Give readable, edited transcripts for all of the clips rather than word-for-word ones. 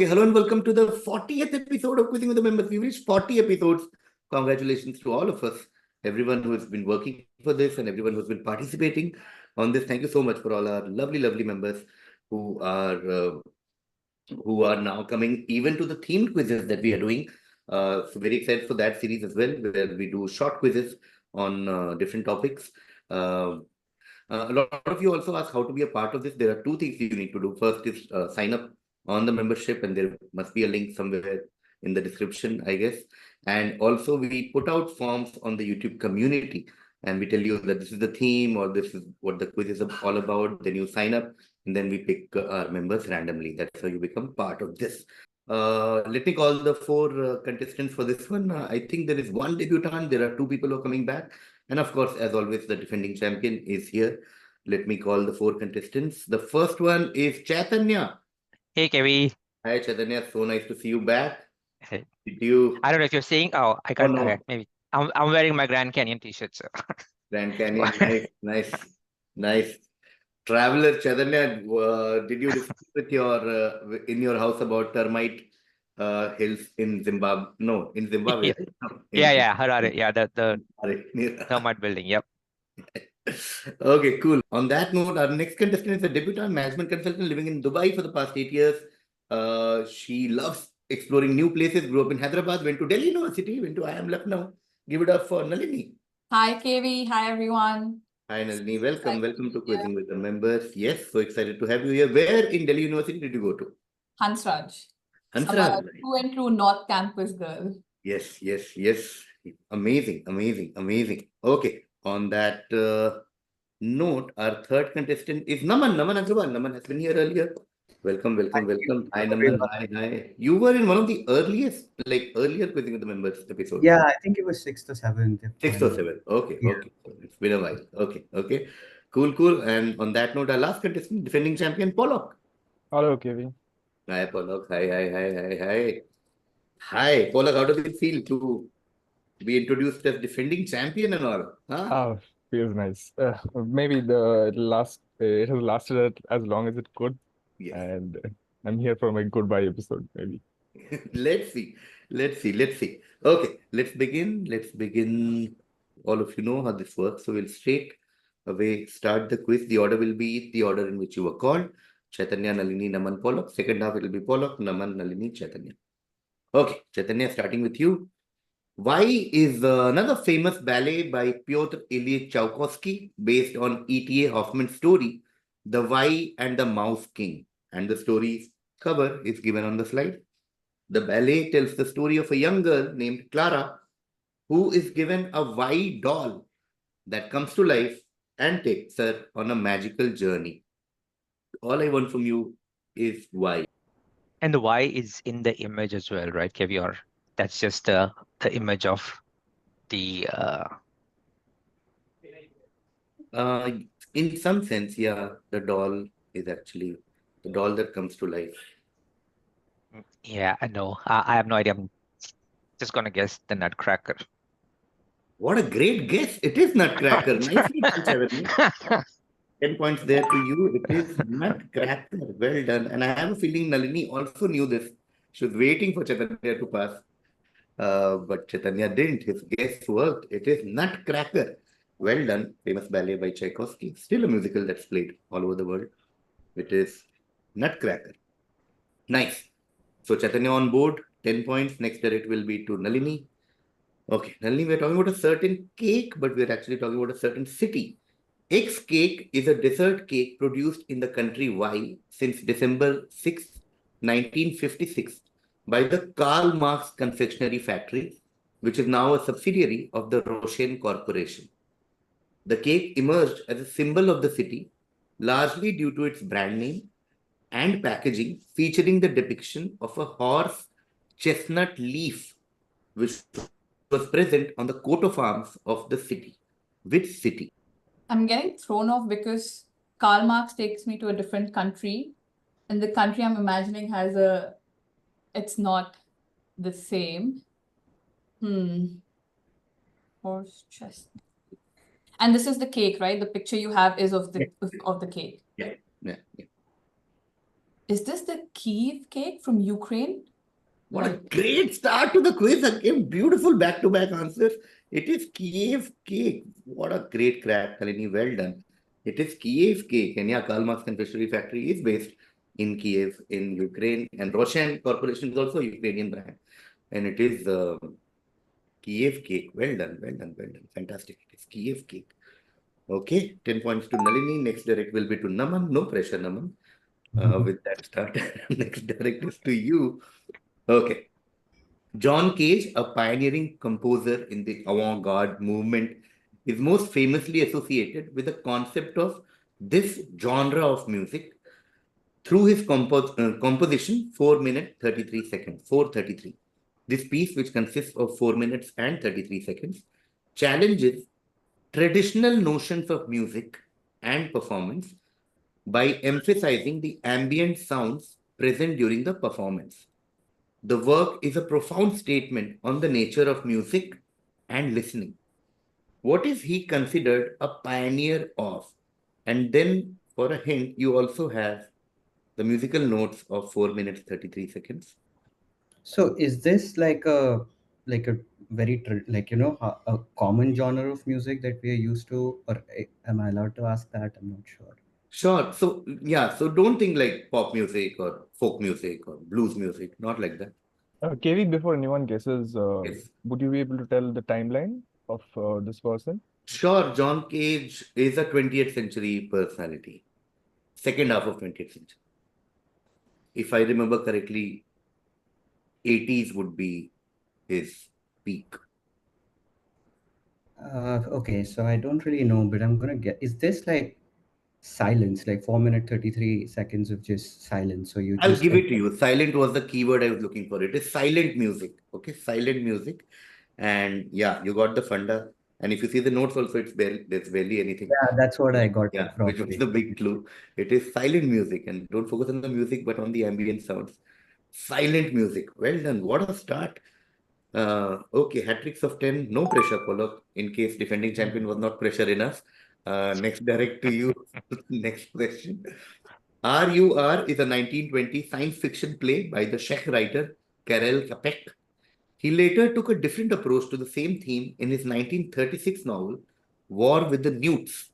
Okay, hello and welcome to the 40th episode of Quizzing with the Members. We've reached 40 episodes. Congratulations to all of us, everyone who has been working for this and everyone who's been participating on this. Thank you so much for all our lovely, lovely members who are now coming even to the themed quizzes that we are doing. So very excited for that series as well, where we do short quizzes on different topics. A lot of you also ask how to be a part of this. There are two things you need to do. First is sign up on the membership, and there must be a link somewhere in the description, I guess. And also we put out forms on the YouTube community, and we tell you that this is the theme or this is what the quiz is all about. Then you sign up, and then we pick our members randomly. That's how you become part of this. Let me call the four contestants for this one. I think there is one debutant. There are two people who are coming back. And of course, as always, the defending champion is here. Let me call the four contestants. The first one is Chaitanya. Hey, Kevi. Hi, Chaitanya. So nice to see you back. Hey. Did you? I don't know if you're saying. Oh, I can't. no. Okay, maybe. I'm wearing my Grand Canyon t-shirt. So. Grand Canyon. Nice. Traveler Chaitanya, did you discuss with your in your house about termite hills in Zimbabwe? No, in Zimbabwe. Yeah. Right? No, Yeah, Harare. Yeah, the thermite building. Yep. Okay, cool. On that note, our next contestant is a debutant management consultant living in Dubai for the past 8 years. She loves exploring new places, grew up in Hyderabad, went to Delhi University, went to IIM Lucknow. Give it up for Nalini. Hi, KV. Hi, everyone. Hi, Nalini. Welcome to Quizzing with the Members. Yes, so excited to have you here. Where in Delhi University did you go to? Hansraj. Hansraj. Through and through North Campus girl. Yes. Amazing. Okay. On that note, our third contestant is Naman. Naman Agrawal. Naman has been here earlier. Welcome. Hi, Naman. Hi. You were in one of the earlier Quizzing with the Members episodes. Yeah, I think it was 6th or 7th. 6th or 7th. Okay. It's been a while. Okay. Cool. And on that note, our last contestant, defending champion, Pollock. Hello, Kevin. Hi, Pollock. Hi, Pollock. How does it feel to be introduced as defending champion and all? Huh? Oh, feels nice. Maybe it has lasted as long as it could. Yes. And I'm here for my goodbye episode, maybe. Let's see. Okay, let's begin. All of you know how this works. So we'll straight away start the quiz. The order will be the order in which you were called. Chaitanya, Nalini, Naman, Pollock. Second half, it will be Pollock, Naman, Nalini, Chaitanya. Okay, Chaitanya, starting with you. Why is another famous ballet by Pyotr Ilyich Tchaikovsky based on E.T.A. Hoffman's story, The Why and the Mouse King? And the story's cover is given on the slide. The ballet tells the story of a young girl named Clara who is given a why doll that comes to life and takes her on a magical journey. All I want from you is why. And the why is in the image as well, right, Kevi? Or that's just the image of the. In some sense, yeah, the doll is actually the doll that comes to life. Yeah, I know. I have no idea. I'm just gonna guess the Nutcracker. What a great guess! It is Nutcracker. Nicely done, Chaitanya. 10 points there to you. It is Nutcracker. Well done. And I have a feeling Nalini also knew this. She was waiting for Chaitanya to pass. But Chaitanya didn't. His guess worked. It is Nutcracker. Well done. Famous ballet by Tchaikovsky. Still a musical that's played all over the world. It is Nutcracker. Nice. So Chaitanya on board. 10 points. Next it will be to Nalini. Okay, Nalini, we're talking about a certain cake, but we're actually talking about a certain city. X cake is a dessert cake produced in the country Y since December 6, 1956 by the Karl Marx Confectionery Factory, which is now a subsidiary of the Rochen Corporation. The cake emerged as a symbol of the city, largely due to its brand name and packaging featuring the depiction of a horse chestnut leaf, which was present on the coat of arms of the city. Which city? I'm getting thrown off because Karl Marx takes me to a different country. And the country I'm imagining has it's not the same. Horse chestnut. And this is the cake, right? The picture you have is of the cake. Yeah. Is this the Kiev cake from Ukraine? What a Like, great start to the quiz. Again, beautiful back-to-back answers. It is Kiev cake. What a great crack, Nalini. Well done. It is Kiev cake. And yeah, Karl Marx Confectionery Factory is based in Kiev, in Ukraine. And Roshan Corporation is also a Ukrainian brand. And it is Kiev cake. Well done, well done, well done. Fantastic. It is Kiev cake. Okay, 10 points to Nalini. Next direct will be to Naman. No pressure, Naman. With that start, next direct is to you. Okay. John Cage, a pioneering composer in the avant-garde movement, is most famously associated with the concept of this genre of music through his composition 4 minutes 33 seconds, 4:33. This piece, which consists of 4 minutes and 33 seconds, challenges traditional notions of music and performance by emphasizing the ambient sounds present during the performance. The work is a profound statement on the nature of music and listening. What is he considered a pioneer of? And then, for a hint, you also have the musical notes of 4 minutes 33 seconds. So is this like a very a common genre of music that we are used to, or am I allowed to ask that? I'm not sure. Sure. So, yeah, so don't think like pop music or folk music or blues music, not like that. KV, before anyone guesses, Yes. would you be able to tell the timeline of this person? Sure, John Cage is a 20th century personality, second half of 20th century. If I remember correctly, 80s would be his peak. Okay, so I don't really know, but I'm gonna get. Is this like silence, like 4 minute 33 seconds of just silence? So you I'll just give like it to you. Silent was the keyword I was looking for. It is silent music. Okay, silent music. And yeah, you got the funda. And if you see the notes also, there's barely anything. yeah, that's what I got Yeah, it which was probably. the big clue. It is silent music. And don't focus on the music, but on the ambient sounds. Silent music. Well done. What a start. Okay, hat tricks of 10. No pressure, Pollock. In case defending champion was not pressure enough. Next, direct to you. Next question. RUR is a 1920 science fiction play by the Czech writer Karel Capek. He later took a different approach to the same theme in his 1936 novel, War with the Newts,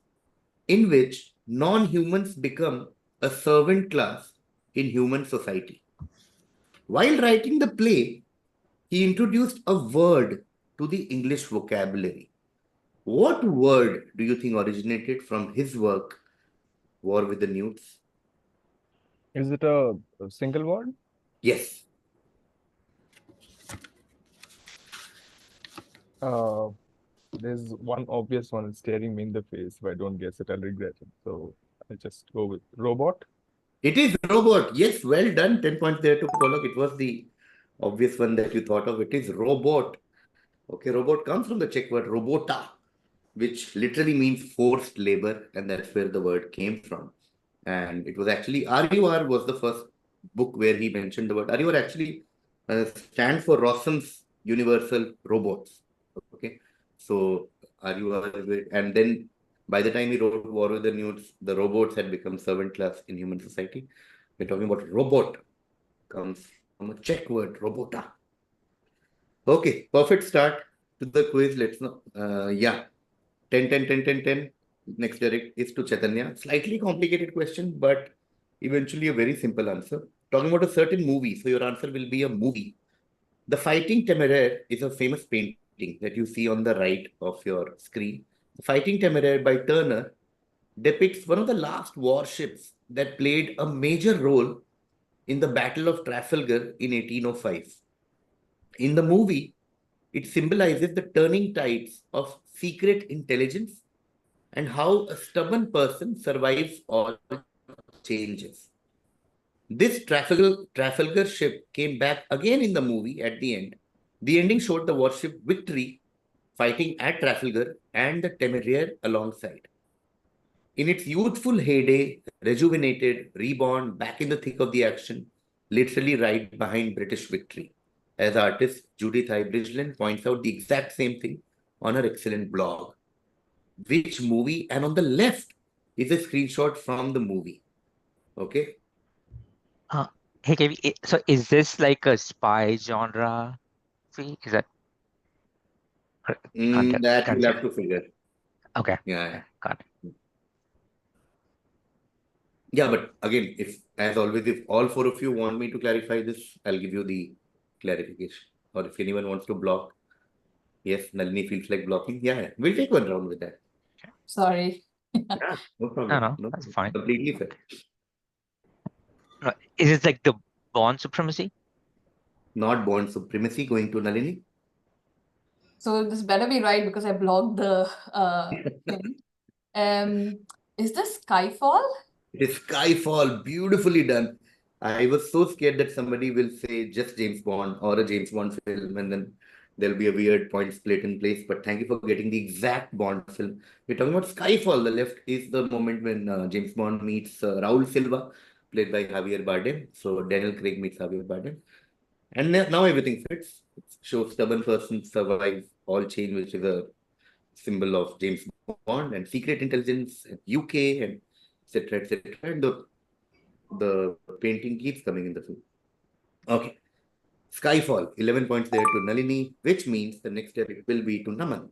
in which non-humans become a servant class in human society. While writing the play, he introduced a word to the English vocabulary. What word do you think originated from his work, War with the Newts? Is it a single word? Yes. There's one obvious one staring me in the face. If I don't guess it, I'll regret it. So I'll just go with robot. It is robot. Yes, well done. 10 points there to Pollock. It was the obvious one that you thought of. It is robot. Okay, robot comes from the Czech word robota, which literally means forced labor, and that's where the word came from. And it was actually RUR was the first book where he mentioned the word. RUR actually stands for Rossum's Universal Robots. Okay, so RUR, and then by the time he wrote War with the Newts, the robots had become servant class in human society. We're talking about robot, comes from a Czech word, robota. Okay, perfect start to the quiz. Let's know. Yeah, 10, 10, 10, 10, 10. Next direct is to Chaitanya. Slightly complicated question, but eventually a very simple answer. Talking about a certain movie, so your answer will be a movie. The Fighting Temeraire is a famous painting that you see on the right of your screen. The Fighting Temeraire by Turner depicts one of the last warships that played a major role in the Battle of Trafalgar in 1805. In the movie, it symbolizes the turning tides of secret intelligence and how a stubborn person survives all changes. This Trafalgar ship came back again in the movie at the end. The ending showed the warship Victory fighting at Trafalgar and the Temeraire alongside. In its youthful heyday, rejuvenated, reborn, back in the thick of the action, literally right behind British Victory. As artist Judith I. Bridgeland points out the exact same thing on her excellent blog. Which movie? And on the left is a screenshot from the movie. Okay. Hey, KV, so is this like a spy genre? Is that can't get That can't you'll say. have to figure. Okay, Yeah. got it. Yeah, but again, if as always, if all four of you want me to clarify this, I'll give you the clarification. Or if anyone wants to block, yes, Nalini feels like blocking. Yeah, we'll take one round with that. Sorry. Yeah, no No, problem. no, No that's problem. fine. Completely fair. No, is it like the Bond supremacy? Not bond supremacy going to Nalini. So this better be right because I blocked the thing. Is this Skyfall? It is Skyfall, beautifully done. I was so scared that somebody will say just James Bond or a James Bond film, and then there'll be a weird point split in place. But thank you for getting the exact Bond film. We're talking about Skyfall. The left is the moment when James Bond meets Raul Silva, played by Javier Bardem. So Daniel Craig meets Javier Bardem. And now everything fits. It shows stubborn person survives all change, which is a symbol of James Bond and secret intelligence, UK, and etc. etc. And the painting keeps coming in the film. Okay. Skyfall, 11 points there to Nalini, which means the next step will be to Naman.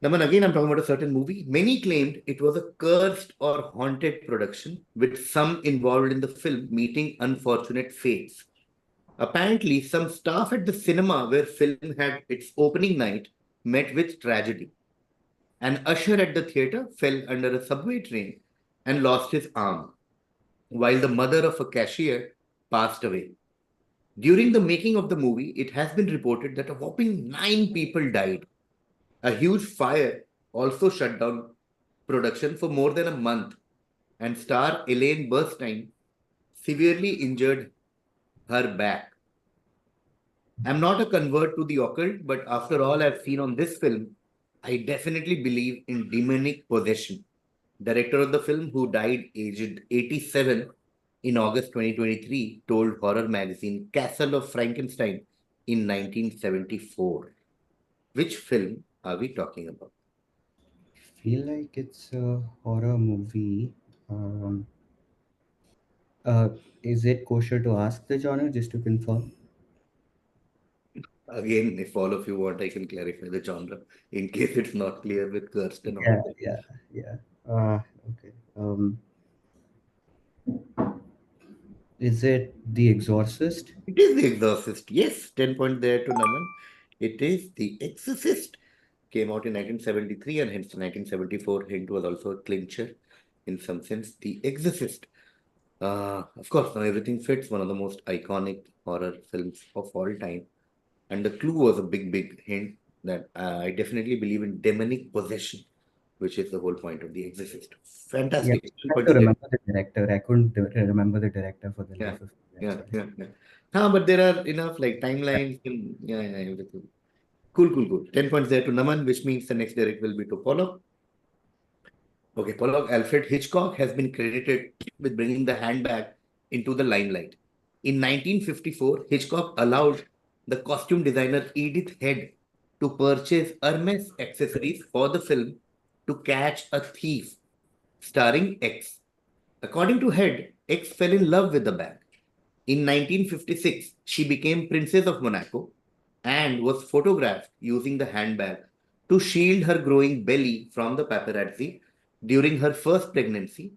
Naman, again, I'm talking about a certain movie. Many claimed it was a cursed or haunted production, with some involved in the film meeting unfortunate fates. Apparently, some staff at the cinema where film had its opening night met with tragedy. An usher at the theater fell under a subway train and lost his arm, while the mother of a cashier passed away. During the making of the movie, it has been reported that a whopping 9 people died. A huge fire also shut down production for more than a month, and star Elaine Burstyn severely injured her back. I'm not a convert to the occult, but after all I've seen on this film, I definitely believe in demonic possession. Director of the film, who died aged 87 in August 2023, told horror magazine Castle of Frankenstein in 1974. Which film are we talking about? Feel like it's a horror movie. Um, is it kosher to ask the genre just to confirm? Again, if all of you want, I can clarify the genre in case it's not clear with cursed and Yeah, haunted. yeah, yeah. Okay. Is it The Exorcist? It is The Exorcist. Yes, 10 point there to Naman. It is The Exorcist. Came out in 1973 and hence 1974 hint was also a clincher in some sense. The Exorcist. Of course, now everything fits. One of the most iconic horror films of all time. And the clue was a big, big hint that I definitely believe in demonic possession, which is the whole point of The Exorcist. Yeah, Fantastic. I tried to remember the director. I couldn't remember the director for the Yeah, life of me. That's yeah, why. yeah, yeah. But there are enough like timelines and yeah, everything. Cool, cool, cool. 10 points there to Naman, which means the next direct will be to Pollock. Okay, Pollock, Alfred Hitchcock has been credited with bringing the handbag into the limelight. In 1954, Hitchcock allowed the costume designer Edith Head to purchase Hermes accessories for the film To Catch a Thief, starring X. According to Head, X fell in love with the bag. In 1956, she became Princess of Monaco and was photographed using the handbag to shield her growing belly from the paparazzi during her first pregnancy,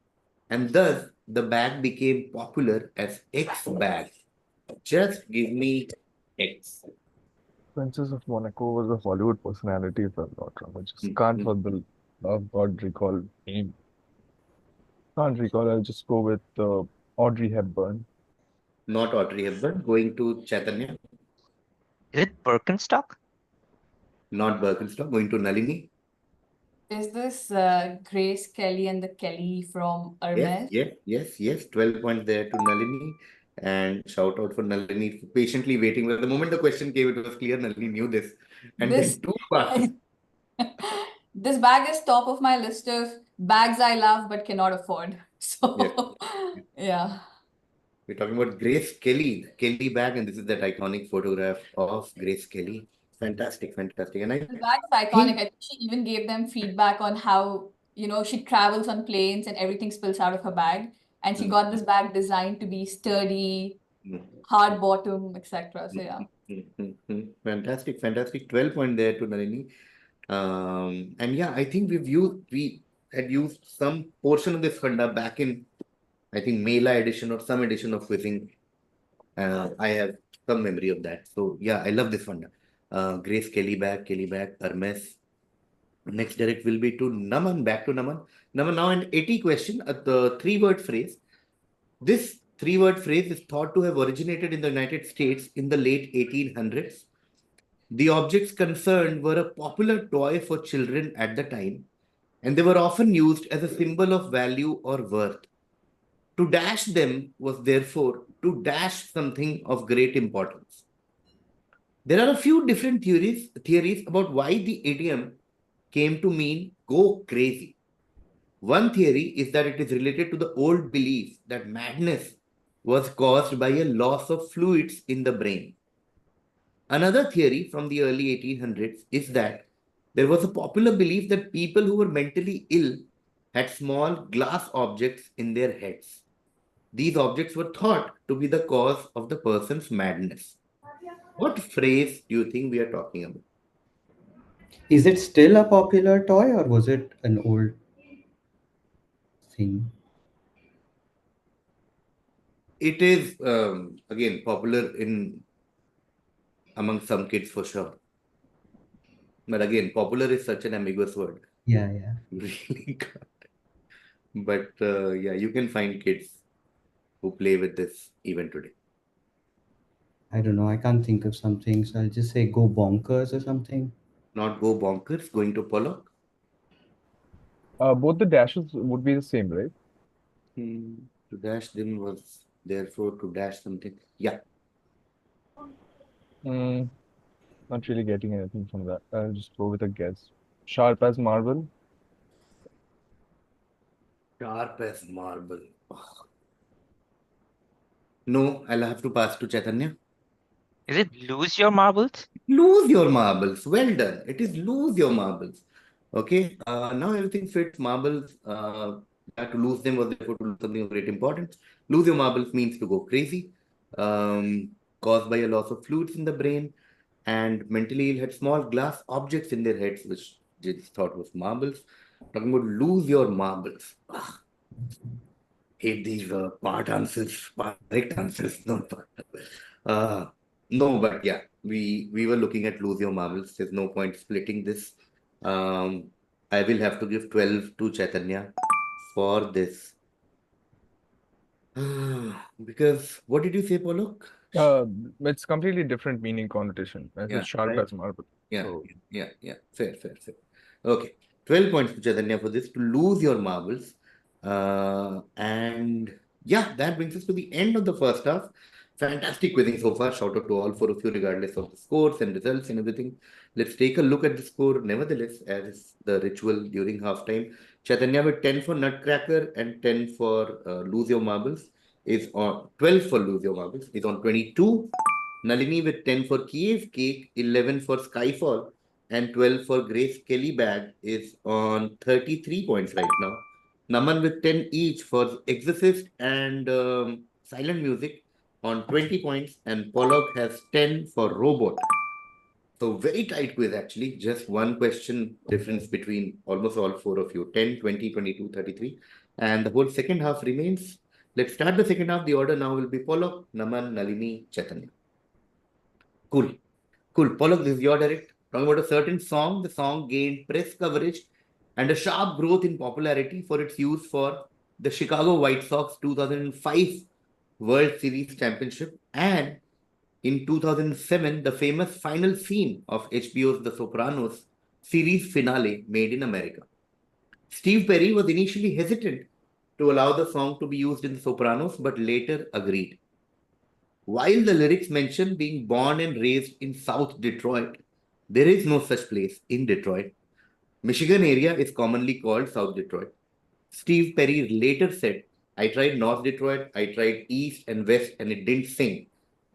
and thus the bag became popular as X bag. Just give me X. Princess of Monaco was a Hollywood personality, if I'm not wrong. I just can't Mhm. for the love of God recall name. Can't recall. I'll just go with Audrey Hepburn. Not Audrey Hepburn. Going to Chaitanya. Is it Birkenstock? Not Birkenstock. Going to Nalini. Is this Grace Kelly and the Kelly from Yes, Hermes? yes, yes, yes. 12 points there to Nalini. And shout out for Nalini for patiently waiting. Well, the moment the question came, it was clear Nalini knew this. And This then two passes. this bag is top of my list of bags I love but cannot afford. Yes. So yeah. We're talking about Grace Kelly, the Kelly bag, and this is that iconic photograph of Grace Kelly. Fantastic, fantastic. And I The bag is iconic. think, I think she even gave them feedback on how, she travels on planes and everything spills out of her bag. And she got this bag designed to be sturdy, hard bottom, etc. So yeah. Fantastic, fantastic. 12 point there to Nalini. And yeah, I think we had used some portion of this funda back in, I think, Mela edition or some edition of KVizzing. I have some memory of that. So yeah, I love this funda. Grace Kelly back, Hermes. Next direct will be to Naman, back to Naman. Naman, now an 80 question, the 3-word phrase. This 3-word phrase is thought to have originated in the United States in the late 1800s. The objects concerned were a popular toy for children at the time, and they were often used as a symbol of value or worth. To dash them was therefore to dash something of great importance. There are a few different theories about why the idiom came to mean go crazy. One theory is that it is related to the old belief that madness was caused by a loss of fluids in the brain. Another theory from the early 1800s is that there was a popular belief that people who were mentally ill had small glass objects in their heads. These objects were thought to be the cause of the person's madness. What phrase do you think we are talking about? Is it still a popular toy or was it an old thing? It is, again, popular among some kids for sure. But again, popular is such an ambiguous word. Yeah. You really can't. But yeah, you can find kids who play with this even today. I don't know. I can't think of something. So I'll just say go bonkers or something. Not go bonkers, going to Pollock. Both the dashes would be the same, right? To dash them was therefore to dash something. Yeah. Not really getting anything from that. I'll just go with a guess. Sharp as marble. Sharp as marble. Oh. No, I'll have to pass to Chaitanya. Is it lose your marbles? Lose your marbles. Well done. It is lose your marbles. Okay. Now everything fits. Marbles, to lose them was therefore to lose something of great importance. Lose your marbles means to go crazy, caused by a loss of fluids in the brain, and mentally ill had small glass objects in their heads, which they just thought was marbles. Talking about lose your marbles. Hate these part answers, correct answers. No, but yeah, we were looking at lose your marbles. There's no point splitting this. I will have to give 12 to Chaitanya for this. Because what did you say, Pollock? It's completely different meaning connotation. I said Yeah, sharp right. as marble. Yeah, So yeah. Fair. Okay, 12 points to Chaitanya for this, to lose your marbles. And yeah, that brings us to the end of the first half. Fantastic quizzing so far. Shout out to all 4 of you, regardless of the scores and results and everything. Let's take a look at the score, nevertheless, as the ritual during halftime. Chaitanya with 10 for Nutcracker and 10 for Lose Your Marbles is on 12 for Lose Your Marbles is on 22. Nalini with 10 for Kiev Cake, 11 for Skyfall, and 12 for Grace Kelly Bag is on 33 points right now. Naman with 10 each for Exorcist and Silent Music on 20 points, and Pollock has 10 for Robot. So very tight quiz actually, just one question difference between almost all 4 of you, 10, 20, 22, 33. And the whole second half remains. Let's start the second half. The order now will be Pollock, Naman, Nalini, Chaitanya. Cool. Pollock, this is your direct. Talking about a certain song, the song gained press coverage and a sharp growth in popularity for its use for the Chicago White Sox 2005 World Series Championship, and in 2007, the famous final scene of HBO's The Sopranos series finale Made in America. Steve Perry was initially hesitant to allow the song to be used in The Sopranos, but later agreed. While the lyrics mention being born and raised in South Detroit, there is no such place in Detroit. Michigan area is commonly called South Detroit. Steve Perry later said, I tried North Detroit, I tried East and West, and it didn't sing.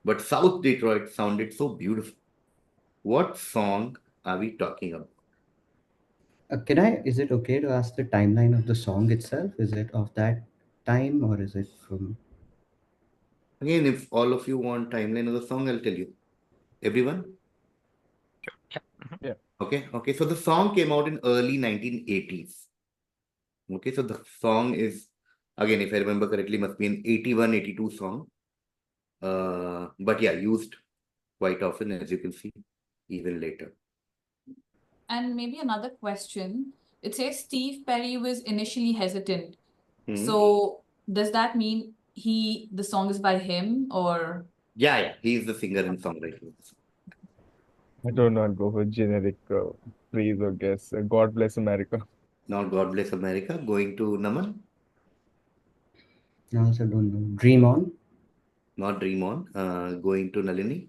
But South Detroit sounded so beautiful. What song are we talking about? Is it okay to ask the timeline of the song itself? Is it of that time, or is it from? Again, if all of you want timeline of the song, I'll tell you. Everyone? Yeah. Mhm. Yeah. Okay. So the song came out in early 1980s. Okay, so the song is, again, if I remember correctly, must be an 81, 82 song. But yeah, used quite often, as you can see, even later. And maybe another question. It says Steve Perry was initially hesitant. Hmm. So does that mean the song is by him, or? Yeah, he's the singer and songwriter. I don't know. I'll go for generic phrase or guess. God bless America. Now, God Bless America, going to Naman, I also don't know. Dream On. not Dream On, going to Nalini.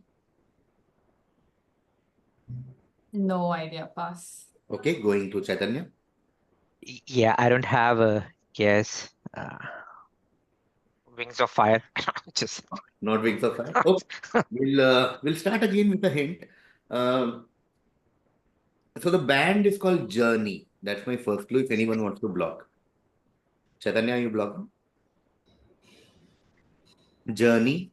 No idea, pass. Okay, going to Chaitanya, Yeah, I don't have a guess. Wings of Fire. Just not Wings of Fire. Okay, we'll start again with a hint. Um, so the band is called Journey. That's my first clue. If anyone wants to block, Chaitanya, you block Journey.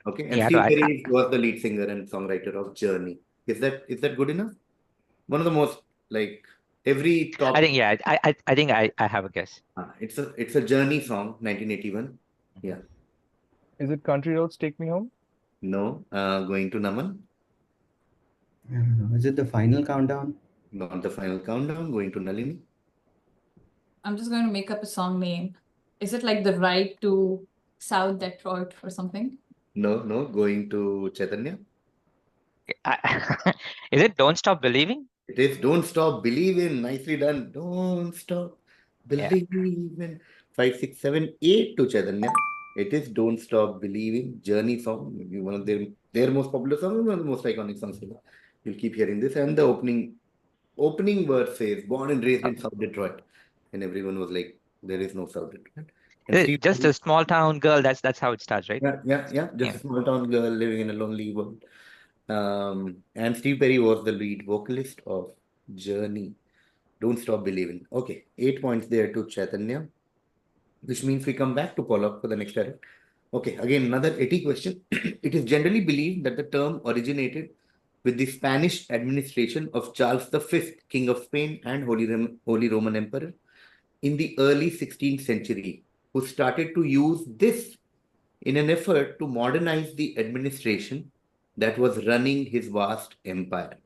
Okay, and yeah, Steve I Perry was the lead singer and songwriter of Journey. Is that good enough? One of the most, like, every top. think yeah, I think I have a guess. It's a Journey song, 1981. Yeah. Is it Country Roads Take Me Home? No. Going to Naman. I don't know. Is it the final countdown? Not the final countdown. Going to Nalini. I'm just going to make up a song name. Is it like The Ride to South Detroit or something? No. Going to Chaitanya. Is it Don't Stop Believing? It is Don't Stop Believing. Nicely done. Don't stop Yeah. believing. 5, 6, 7, 8 to Chaitanya. It is Don't Stop Believing. Journey song. Maybe one of their most popular songs, one of the most iconic songs. You'll keep hearing this. And the opening verse says, born and raised in South Detroit. And everyone was like, there is no South Detroit. And Steve Just a small town girl. That's how it starts, right? Yeah. Just a small town girl living in a lonely world. And Steve Perry was the lead vocalist of Journey. Don't Stop Believing. Okay, 8 points there to Chaitanya, which means we come back to Pollock for the next direct. Okay, again, another 80 question. It is generally believed that the term originated with the Spanish administration of Charles V, King of Spain and Holy Roman Emperor, in the early 16th century, who started to use this in an effort to modernize the administration that was running his vast empire.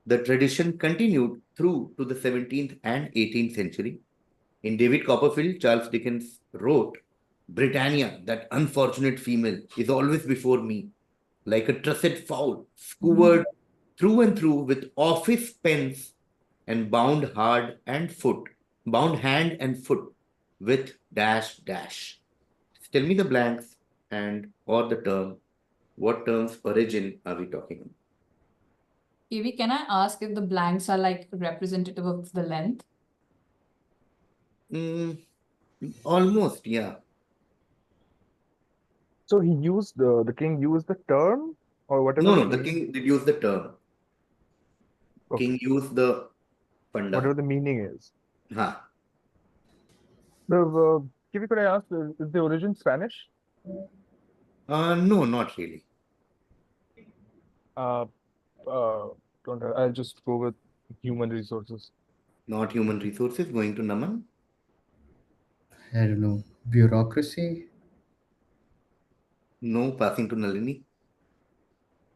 The tradition continued through to the 17th and 18th century. In David Copperfield, Charles Dickens wrote, Britannia, that unfortunate female, is always before me, like a trussed fowl, skewered through and through with office pens and bound hand and foot with dash dash. Tell me the blanks and or the term. What term's origin are we talking about? Evie, can I ask if the blanks are like representative of the length? Almost, yeah. So he used the king used the term or whatever No, the the meaning. king did use the term. Okay. King used the Whatever panda. the meaning is. Ha. Kivi, could I ask, is the origin Spanish? No, not really. Uh, don't I'll just go with human resources. Not human resources. Going to Naman. I don't know. Bureaucracy. No, passing to Nalini.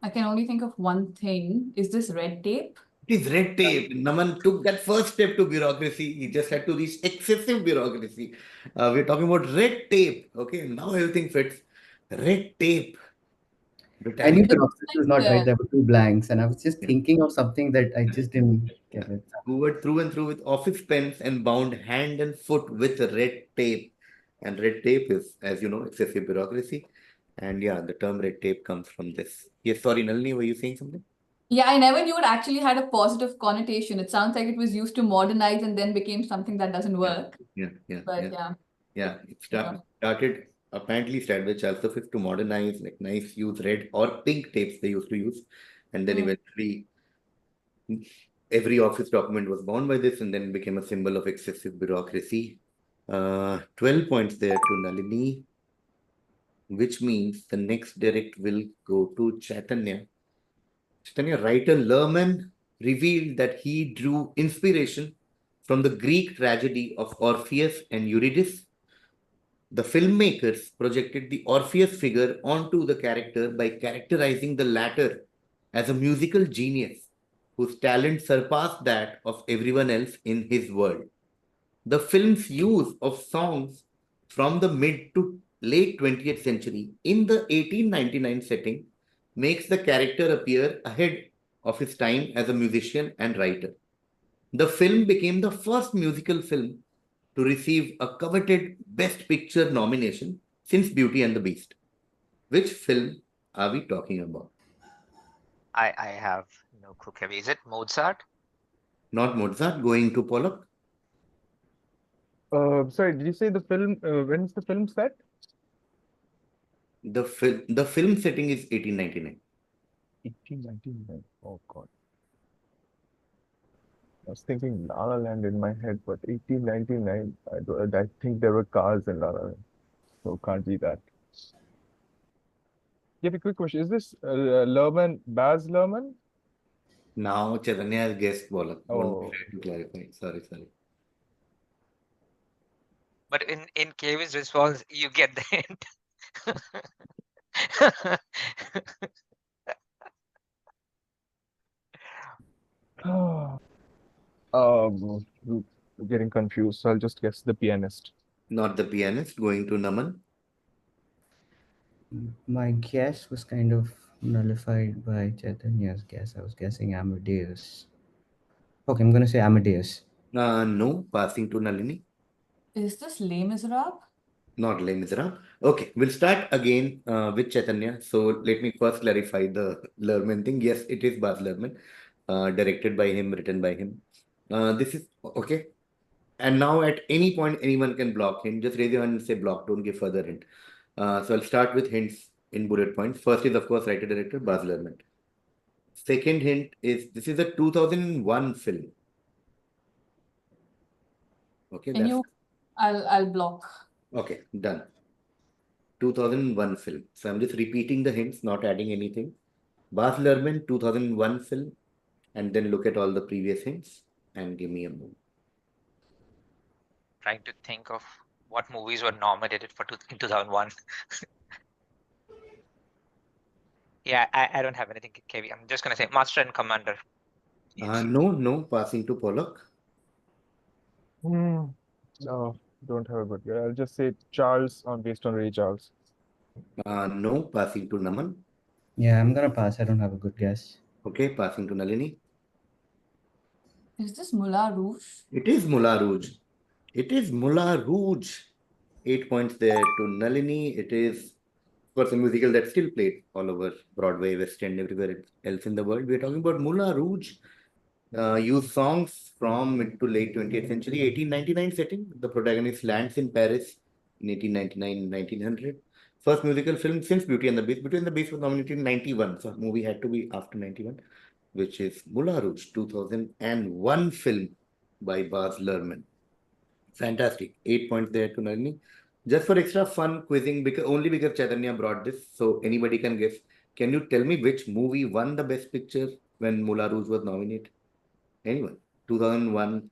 I can only think of one thing. Is this red tape? It is red tape. Naman took that first step to bureaucracy. He just had to reach excessive bureaucracy. We're talking about red tape. Okay, now everything fits. Red tape. I Britannia. knew bureaucracy was not right. There were two blanks, and I was just Yeah. thinking of something that I just didn't get it. Hoovered through and through with office pens and bound hand and foot with red tape. And red tape is, as you know, excessive bureaucracy. And yeah, the term red tape comes from this. Yes, sorry, Nalini, were you saying something? Yeah, I never knew it actually had a positive connotation. It sounds like it was used to modernize and then became something that doesn't work. But yeah. Yeah, it Yeah. apparently started with Charles V to modernize, like nice use red or pink tapes they used to use. And then eventually every office document was bound by this and then became a symbol of excessive bureaucracy. 12 points there to Nalini, which means the next direct will go to Chaitanya. Chaitanya, writer Lerman revealed that he drew inspiration from the Greek tragedy of Orpheus and Eurydice. The filmmakers projected the Orpheus figure onto the character by characterizing the latter as a musical genius whose talent surpassed that of everyone else in his world. The film's use of songs from the mid to late 20th century in the 1899 setting makes the character appear ahead of his time as a musician and writer. The film became the first musical film to receive a coveted Best Picture nomination since Beauty and the Beast. Which film are we talking about? I have no clue, Kevi. Is it Mozart? Not Mozart, going to Pollock. Sorry, did you say the film? When is the film set? The film setting is 1899. 1899. Oh God. I was thinking La La Land in my head, but 1899. I think there were cars in La La Land, so can't be that. Yeah, a quick question. Is this Lerman, Baz Lerman? Now Chaitanya has guessed Pollock. Won't be Oh. right to clarify. Sorry. But in KV's response, you get the hint. Getting confused, so I'll just guess The Pianist. Not The Pianist, going to Naman. My guess was kind of nullified by Chaitanya's guess. I was guessing Amadeus. Okay, I'm gonna say Amadeus. No, passing to Nalini. Is this Les Miserables? Not Les Miserables. Okay, we'll start again with Chaitanya. So let me first clarify the Lerman thing. Yes, it is Baz Luhrmann, directed by him, written by him. This is okay. And now at any point, anyone can block him. Just raise your hand and say block. Don't give further hint. So I'll start with hints in bullet points. First is, of course, writer-director Baz Luhrmann. Second hint is this is a 2001 film. Okay, Can that's you? I'll block. okay, done. 2001 film. So I'm just repeating the hints, not adding anything. Baz Luhrmann, 2001 film, and then look at all the previous hints and give me a move. Trying to think of what movies were nominated for in 2001. Yeah, I don't have anything, KV. I'm just gonna say Master and Commander. Yes. No, passing to Pollock. No, don't have a good guess. I'll just say Charles based on Ray Charles. No, passing to Naman. Yeah, I'm gonna pass. I don't have a good guess. Okay, passing to Nalini. Is this Moulin Rouge? It is Moulin Rouge. It is Moulin Rouge. 8 points there to Nalini. It is, of course, a musical that's still played all over Broadway, West End, everywhere else in the world. We're talking about Moulin Rouge. Used songs from mid to late 20th century, 1899 setting. The protagonist lands in Paris in 1899, 1900. First musical film since Beauty and the Beast. Beauty and the Beast was nominated in 91, so movie had to be after 91, which is Moulin Rouge, 2001 film by Baz Luhrmann. Fantastic. 8 points there to Nalini. Just for extra fun quizzing, only because Chaitanya brought this, so anybody can guess. Can you tell me which movie won the Best Picture when Moulin Rouge was nominated? Anyone? 2001.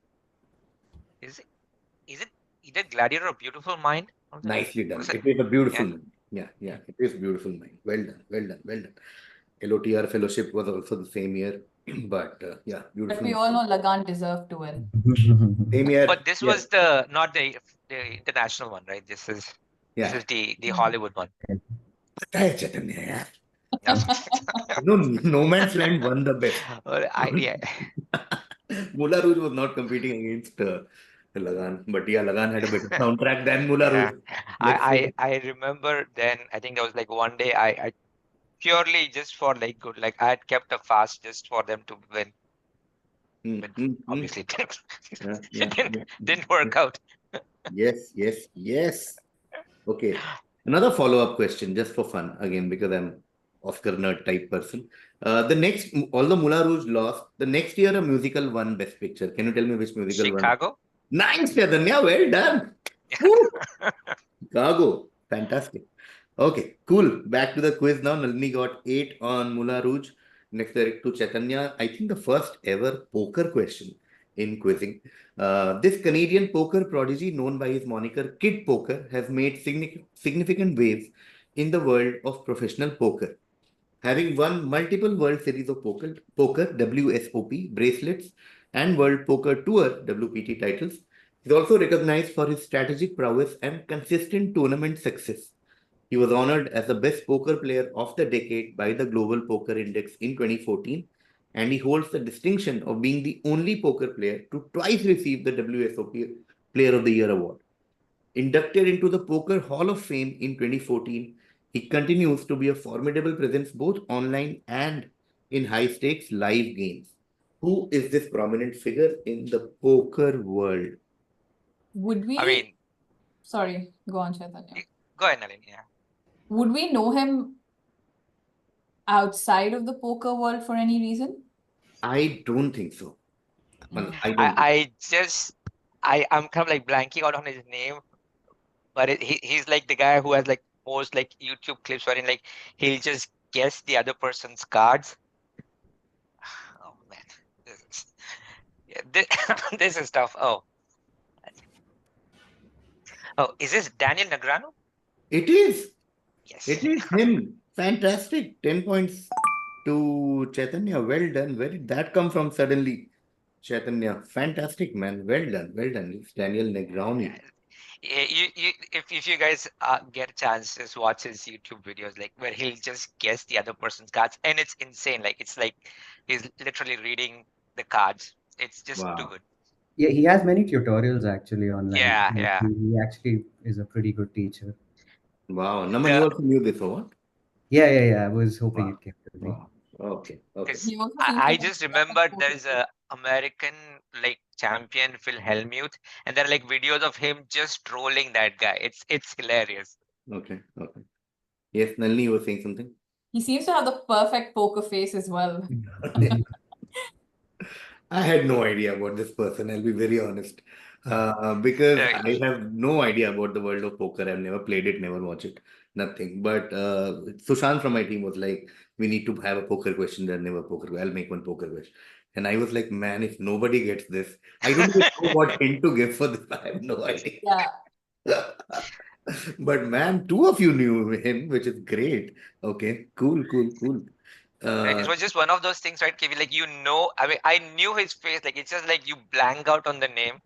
Is it either Gladiator or Beautiful Mind? Nicely done. Was It is a beautiful Yeah. mind. Yeah. It is beautiful mind. Well done. LOTR Fellowship was also the same year, but yeah, But beautiful. we all know Lagan deserved to win. Same year. But this yeah. was not the international one, right? This is the Hollywood one. पता है चैतन्य यार. No. No Man's Land won the best. Yeah. Moulin Rouge was not competing against Lagan, but yeah, Lagan had a better soundtrack than Moulin Yeah. Rouge. I remember then, I think there was like one day I purely just for like good, like I had kept a fast just for them to win. But obviously it didn't work out. Yes. Okay. Another follow-up question, just for fun, again, because I'm Oscar nerd type person. Although Moulin Rouge lost, the next year a musical won Best Picture. Can you tell me which musical won? Chicago? Nice, Chaitanya. Well done. Woo! Chicago. Fantastic. Okay, cool. Back to the quiz now. Nalini got 8 on Moulin Rouge. Next, direct to Chaitanya. I think the first ever poker question in quizzing. This Canadian poker prodigy, known by his moniker Kid Poker, has made significant waves in the world of professional poker. Having won multiple World Series of Poker WSOP bracelets and World Poker Tour WPT titles, he is also recognized for his strategic prowess and consistent tournament success. He was honored as the best poker player of the decade by the Global Poker Index in 2014, and he holds the distinction of being the only poker player to twice receive the WSOP Player of the Year award. Inducted into the Poker Hall of Fame in 2014, he continues to be a formidable presence both online and in high-stakes live games. Who is this prominent figure in the poker world? Would we? I mean, sorry, go on, Chaitanya. Go ahead, Nalini. Yeah. Would we know him outside of the poker world for any reason? I don't think so. Mm. I'm kind of like blanking out on his name, but he's like the guy who has like most like YouTube clips wherein like he'll just guess the other person's cards. Oh man, this is tough. Oh, is this Daniel Negreanu? It is. Yes. It is him. Fantastic. 10 points to Chaitanya. Well done. Where did that come from suddenly? Chaitanya. Fantastic, man. Well done. Well done. It's Daniel Negreanu. If you guys get a chance, just watch his YouTube videos, like where he'll just guess the other person's cards, and it's insane. Like it's like he's literally reading the cards. It's just too good. Yeah, he has many tutorials actually online. Yeah. He actually is a pretty good teacher. Wow. Naman, you also knew this or what? Yeah. I was hoping it came to me. Wow. Okay. I just remembered there is a American like champion Phil Hellmuth, and there are like videos of him just trolling that guy. It's hilarious. Okay. Yes, Nalini, you were saying something? He seems to have the perfect poker face as well. I had no idea about this person, I'll be very honest. Because I have no idea about the world of poker. I've never played it, never watched it, nothing. But Sushant from my team was like, we need to have a poker question. There's never poker. I'll make one poker question. And I was like, man, if nobody gets this, I don't even know what hint to give for this. I have no idea. Yeah. But man, two of you knew him, which is great. Okay, cool. It was just one of those things, right, KV? Like, I mean, I knew his face. Like, it's just like you blank out on the name.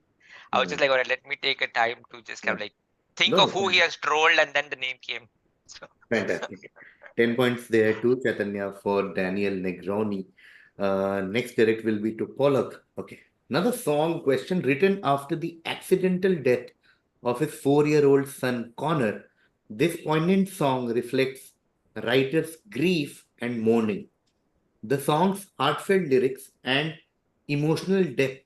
I was just like, all right, let me take a time to just kind of like think of who he has trolled, and then the name came. So. Fantastic. 10 points there to Chaitanya for Daniel Negreanu. Next direct will be to Pollock. Okay. Another song question written after the accidental death of his 4-year-old son Connor. This poignant song reflects the writer's grief and mourning. The song's heartfelt lyrics and emotional depth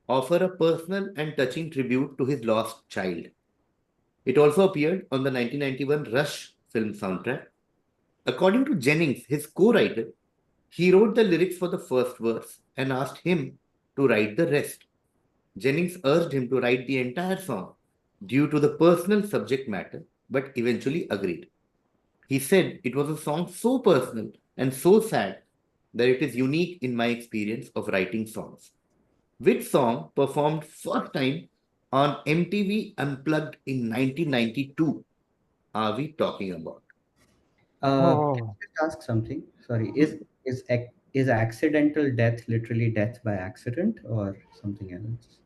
offer a personal and touching tribute to his lost child. It also appeared on the 1991 Rush film soundtrack. According to Jennings, his co-writer, he wrote the lyrics for the first verse and asked him to write the rest. Jennings urged him to write the entire song due to the personal subject matter, but eventually agreed. He said it was a song so personal and so sad that it is unique in my experience of writing songs. Which song performed first time on MTV Unplugged in 1992 are we talking about? Can I just ask something? Sorry, is accidental death literally death by accident or something else?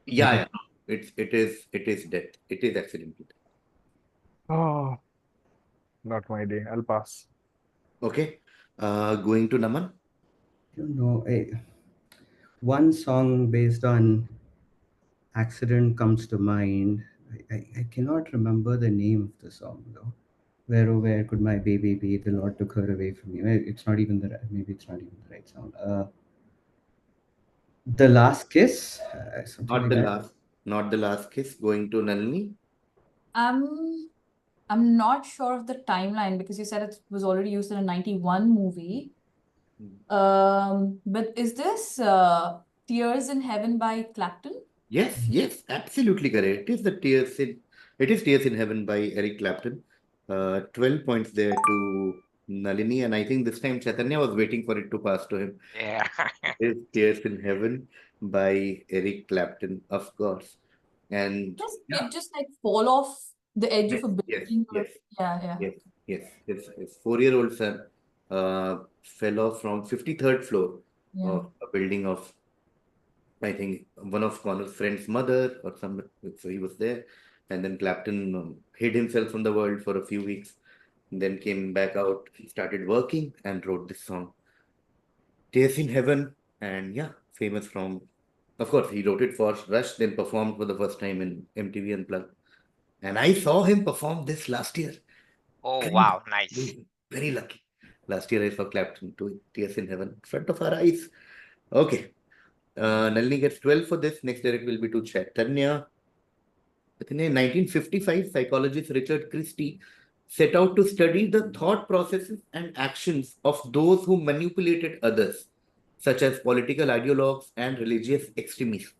Yeah. It is death. It is accidental. Oh, not my day. I'll pass. Okay. Going to Naman. I don't know. One song based on accident comes to mind. I cannot remember the name of the song though. Where, oh, where could my baby be? The Lord took her away from me. It's not even maybe it's not even the right sound. The Last Kiss, something Not like the that. last. Not the last kiss. Going to Nalini. I'm not sure of the timeline because you said it was already used in a 91 movie. But is this Tears in Heaven by Clapton? Yes, absolutely correct. It is Tears in Heaven by Eric Clapton. 12 points there to Nalini, and I think this time Chaitanya was waiting for it to pass to him. Yeah. It is Tears in Heaven by Eric Clapton, of course. And It just like fall off the edge of a yes, building or yes, yeah. yes. His 4-year-old son fell off from 53rd floor Yeah. of a building of, I think, one of Connor's friend's mother or some. So he was there, and then Clapton hid himself from the world for a few weeks, then came back out. He started working and wrote this song, "Tears in Heaven," and yeah, famous from. Of course, he wrote it for Rush, then performed for the first time in MTV Unplugged, and I saw him perform this last year. Oh, Crazy, wow. Nice. very lucky. Last year I saw Clapton doing "Tears in Heaven" in front of our eyes. Okay. Nalini gets 12 for this. Next direct will be to Chaitanya. In 1955, psychologist Richard Christie set out to study the thought processes and actions of those who manipulated others, such as political ideologues and religious extremists.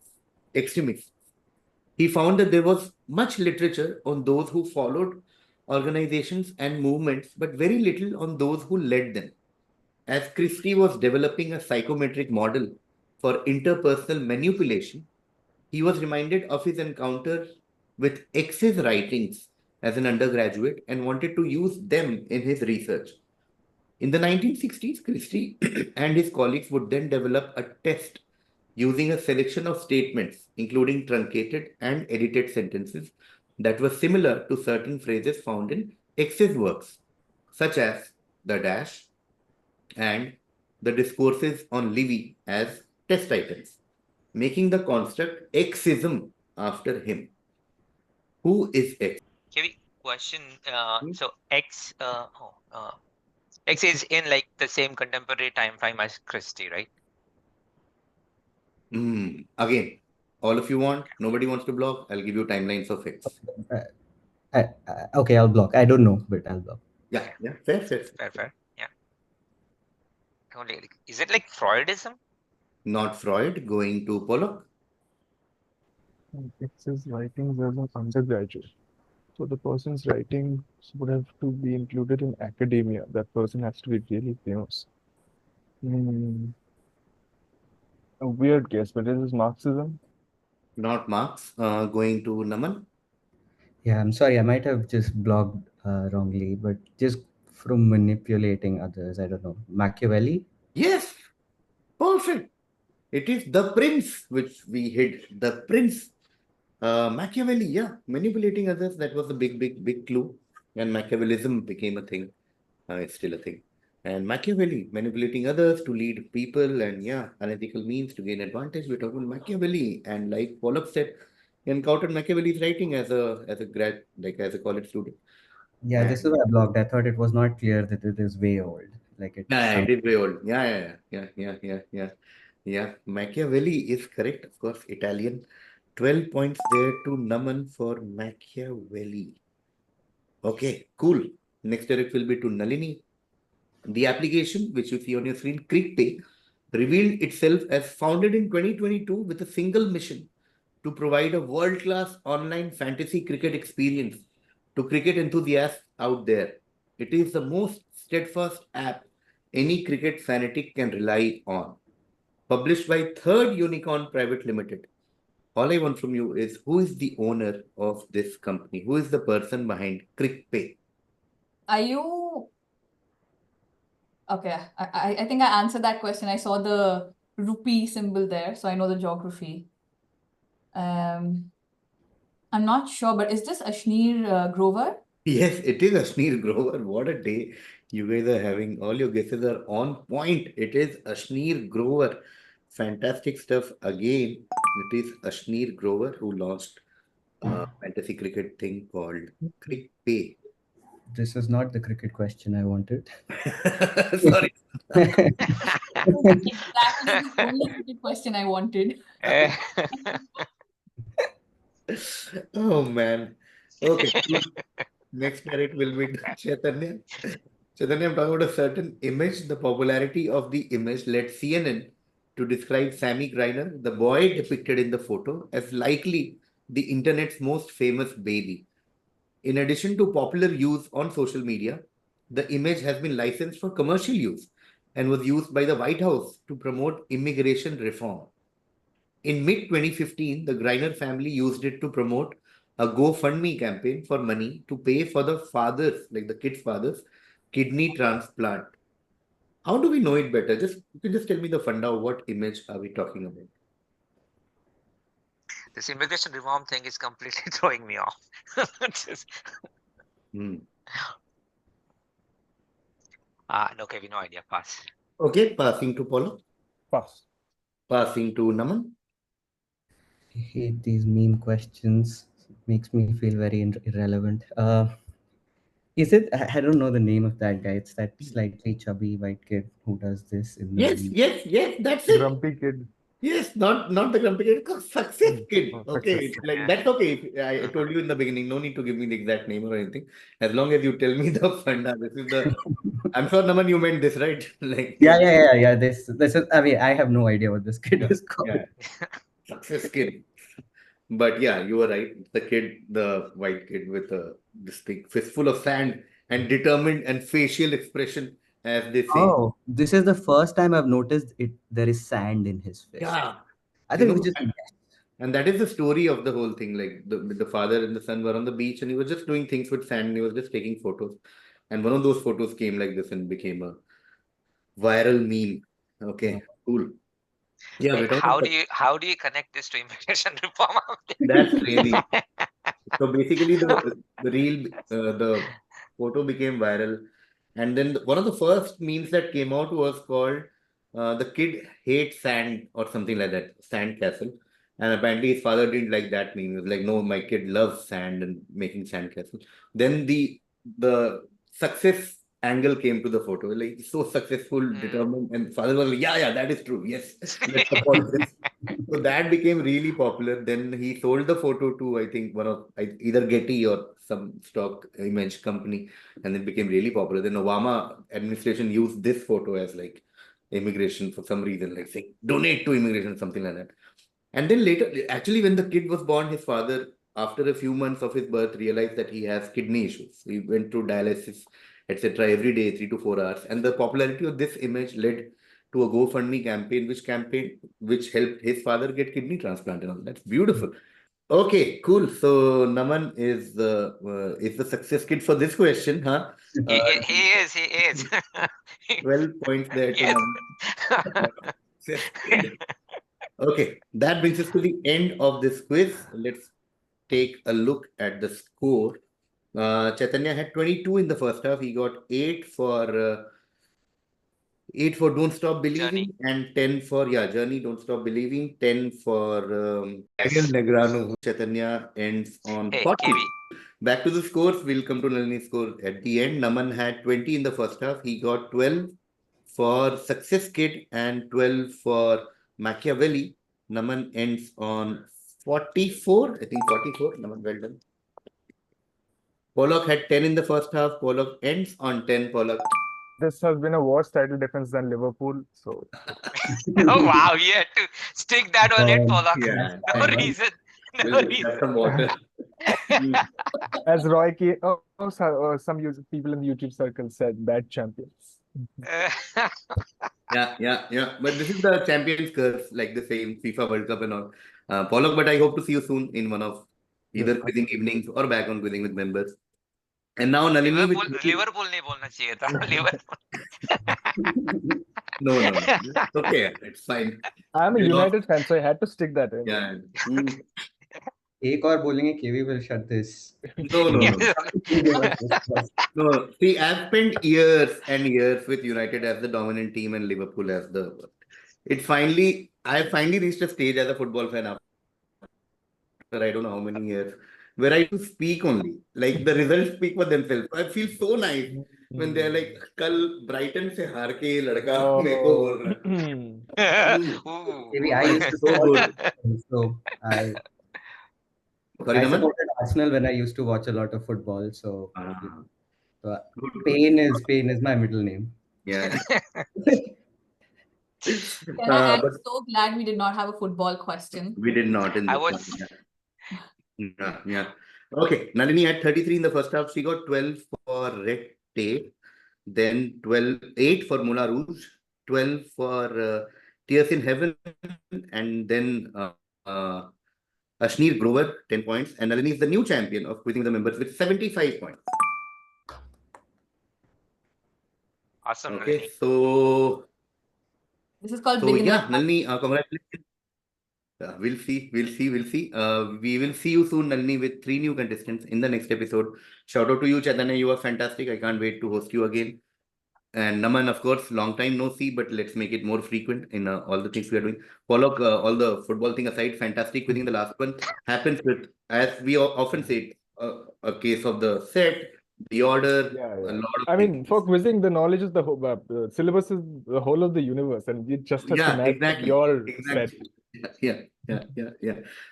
He found that there was much literature on those who followed organizations and movements, but very little on those who led them. As Christie was developing a psychometric model for interpersonal manipulation, he was reminded of his encounter with X's writings as an undergraduate and wanted to use them in his research. In the 1960s, Christie and his colleagues would then develop a test using a selection of statements, including truncated and edited sentences, that were similar to certain phrases found in X's works, such as the dash and the discourses on Livy as test items, making the construct Xism after him. Who is X? KV, question. So X is in like the same contemporary time frame as Christie, right? Again, all of you want, nobody wants to block. I'll give you timelines of X. Okay, I'll block. I don't know, but I'll block. Yeah, fair. Yeah. Is it like Freudism? Not Freud, going to Pollock. X's writings as an undergraduate. So the person's writings would have to be included in academia. That person has to be really famous. A weird guess, but is this Marxism? Not Marx, going to Naman. Yeah, I'm sorry. I might have just blocked wrongly, but just from manipulating others, I don't know. Machiavelli? Yes, perfect. It is The Prince, which we hid. The Prince. Machiavelli, yeah, manipulating others. That was a big clue. And Machiavellism became a thing. It's still a thing. And Machiavelli, manipulating others to lead people, and yeah, unethical means to gain advantage. We're talking Machiavelli. And like Pollock said, he encountered Machiavelli's writing as a grad, like as a college student. Yeah, this is why I blocked. I thought it was not clear that it is way old. Like it Yeah, sounds. it is way old. Yeah. Machiavelli is correct, of course, Italian. 12 points there to Naman for Machiavelli. Okay, cool. Next direct will be to Nalini. The application, which you see on your screen, CrickPay, revealed itself as founded in 2022 with a single mission to provide a world-class online fantasy cricket experience to cricket enthusiasts out there. It is the most steadfast app any cricket fanatic can rely on. Published by Third Unicorn Private Limited. All I want from you is, who is the owner of this company? Who is the person behind CrickPay? Are you okay? I think I answered that question. I saw the rupee symbol there, so I know the geography. I'm not sure, but is this Ashneer Grover? Yes, it is Ashneer Grover. What a day you guys are having. All your guesses are on point. It is Ashneer Grover. Fantastic stuff. Again, it is Ashneer Grover who launched a fantasy cricket thing called CrickPay. This is not the cricket question I wanted. Sorry. Exactly the only cricket question I wanted. Oh man. Okay. Next direct will be Chaitanya. Chaitanya, I'm talking about a certain image. The popularity of the image led CNN to describe Sammy Griner, the boy depicted in the photo, as likely the internet's most famous baby. In addition to popular use on social media, the image has been licensed for commercial use and was used by the White House to promote immigration reform. In mid 2015, the Griner family used it to promote a GoFundMe campaign for money to pay for the father's, like the kid's father's, kidney transplant. How do we know it better? You can just tell me the funda of what image are we talking about? This immigration reform thing is completely throwing me off. No, Kevin, no idea. Pass. Okay, passing to Pollock. Pass. Passing to Naman. I hate these meme questions. It makes me feel very irrelevant. Is it? I don't know the name of that guy. It's that slightly chubby white kid who does this in the movie. Yes, that's it. Grumpy kid. Yes, not the grumpy kid, success kid. Okay, Success. like that's okay. I told you in the beginning, no need to give me the exact name or anything. As long as you tell me the funda, this is the. I'm sure, Naman, you meant this, right? Like Yeah. This is. I mean, I have no idea what this kid is called. Yeah. Success kid. But yeah, you were right. The kid, the white kid with this big fistful of sand and determined and facial expression, as they say. Oh, this is the first time I've noticed it. There is sand in his face. Yeah. I think it was just. And that is the story of the whole thing. Like the father and the son were on the beach and he was just doing things with sand and he was just taking photos. And one of those photos came like this and became a viral meme. Okay, cool. Yeah, like how do you connect this to immigration reform? That's really so basically the photo became viral, and then one of the first memes that came out was called "The Kid Hates Sand" or something like that, Sand Castle. And apparently his father didn't like that meme. He was like, "No, my kid loves sand and making sand castle." Then the success angle came to the photo. Like so successful, determined, and father was like, "Yeah, that is true. Yes, let's support this." So that became really popular. Then he sold the photo to I think one of either Getty or some stock image company, and it became really popular. Then Obama administration used this photo as like immigration for some reason, like say donate to immigration, something like that. And then later, actually, when the kid was born, his father, after a few months of his birth, realized that he has kidney issues. He went through dialysis, etc., every day, 3 to 4 hours. And the popularity of this image led to a GoFundMe campaign, which helped his father get kidney transplant and all. That's beautiful. Okay, cool. So Naman is the success kid for this question, huh? He is. 12 points there to Naman. Success kid. Okay, that brings us to the end of this quiz. Let's take a look at the score. Chaitanya had 22 in the first half. He got 8 for Don't Stop Believing Journey. and 10 for Journey, Don't Stop Believing, 10 for Ariel Negrano. Chaitanya ends on 40. KV. Back to the scores. We'll come to Nalini's score at the end. Naman had 20 in the first half. He got 12 for Success Kid and 12 for Machiavelli. Naman ends on 44. I think 44. Naman, well done. Pollock had 10 in the first half. Pollock ends on 10. Pollock. This has been a worse title defense than Liverpool. So. Oh wow, you had to stick that on it, Pollock. Yeah, no reason. No reason. Some water. As Roy K. Some people in the YouTube circle said, bad champions. Yeah. But this is the Champions Curse, like the same FIFA World Cup and all. Pollock, but I hope to see you soon in one of either quizzing evenings or back on quizzing with members. And now Nalini Liverpool नहीं बोलना चाहिए था. Liverpool. No. It's okay. It's fine. I'm a United fan, so I had to stick that in. Yeah. एक और बोलेंगे KV will shut this. No. No. See, I've spent years and years with United as the dominant team and Liverpool as the. I finally reached a stage as a football fan after I don't know how many years where I used to speak only. Like the results speak for themselves. I feel so nice when they're like, "Kal Brighton se haar ke ladka mere ko bol raha." KV, I used to so good. So I supported Arsenal when I used to watch a lot of football. So, Pain is my middle name. Yeah. I'm But so glad we did not have a football question. we did not in I this was one. Yeah. Okay, Nalini had 33 in the first half. She got 12 for Red Tape, then 8 for Moulin Rouge, 12 for Tears in Heaven, and then Ashneer Grover, 10 points. And Nalini is the new champion of Quizzing the Members with 75 points. awesome, Okay, Nalini. so This is called So beginner. yeah, Nalini, congratulations. We'll see. We will see you soon, Nalini, with 3 new contestants in the next episode. Shout out to you, Chaitanya. You are fantastic. I can't wait to host you again. And Naman, of course, long time no see, but let's make it more frequent in all the things we are doing. Pollock, all the football thing aside, fantastic. Within the last one happens with, as we often say, a case of the set, the order, a lot of I mean, things. for quizzing, the knowledge is the whole, syllabus is the whole of the universe, and it just has to match your set. Yeah.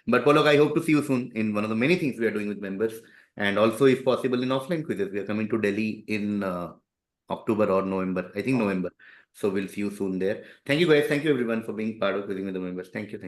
But Pollock, I hope to see you soon in one of the many things we are doing with members, and also, if possible, in offline quizzes. We are coming to Delhi in October or November. I think November. So we'll see you soon there. Thank you, guys. Thank you, everyone, for being part of Quizzing with the Members. Thank you.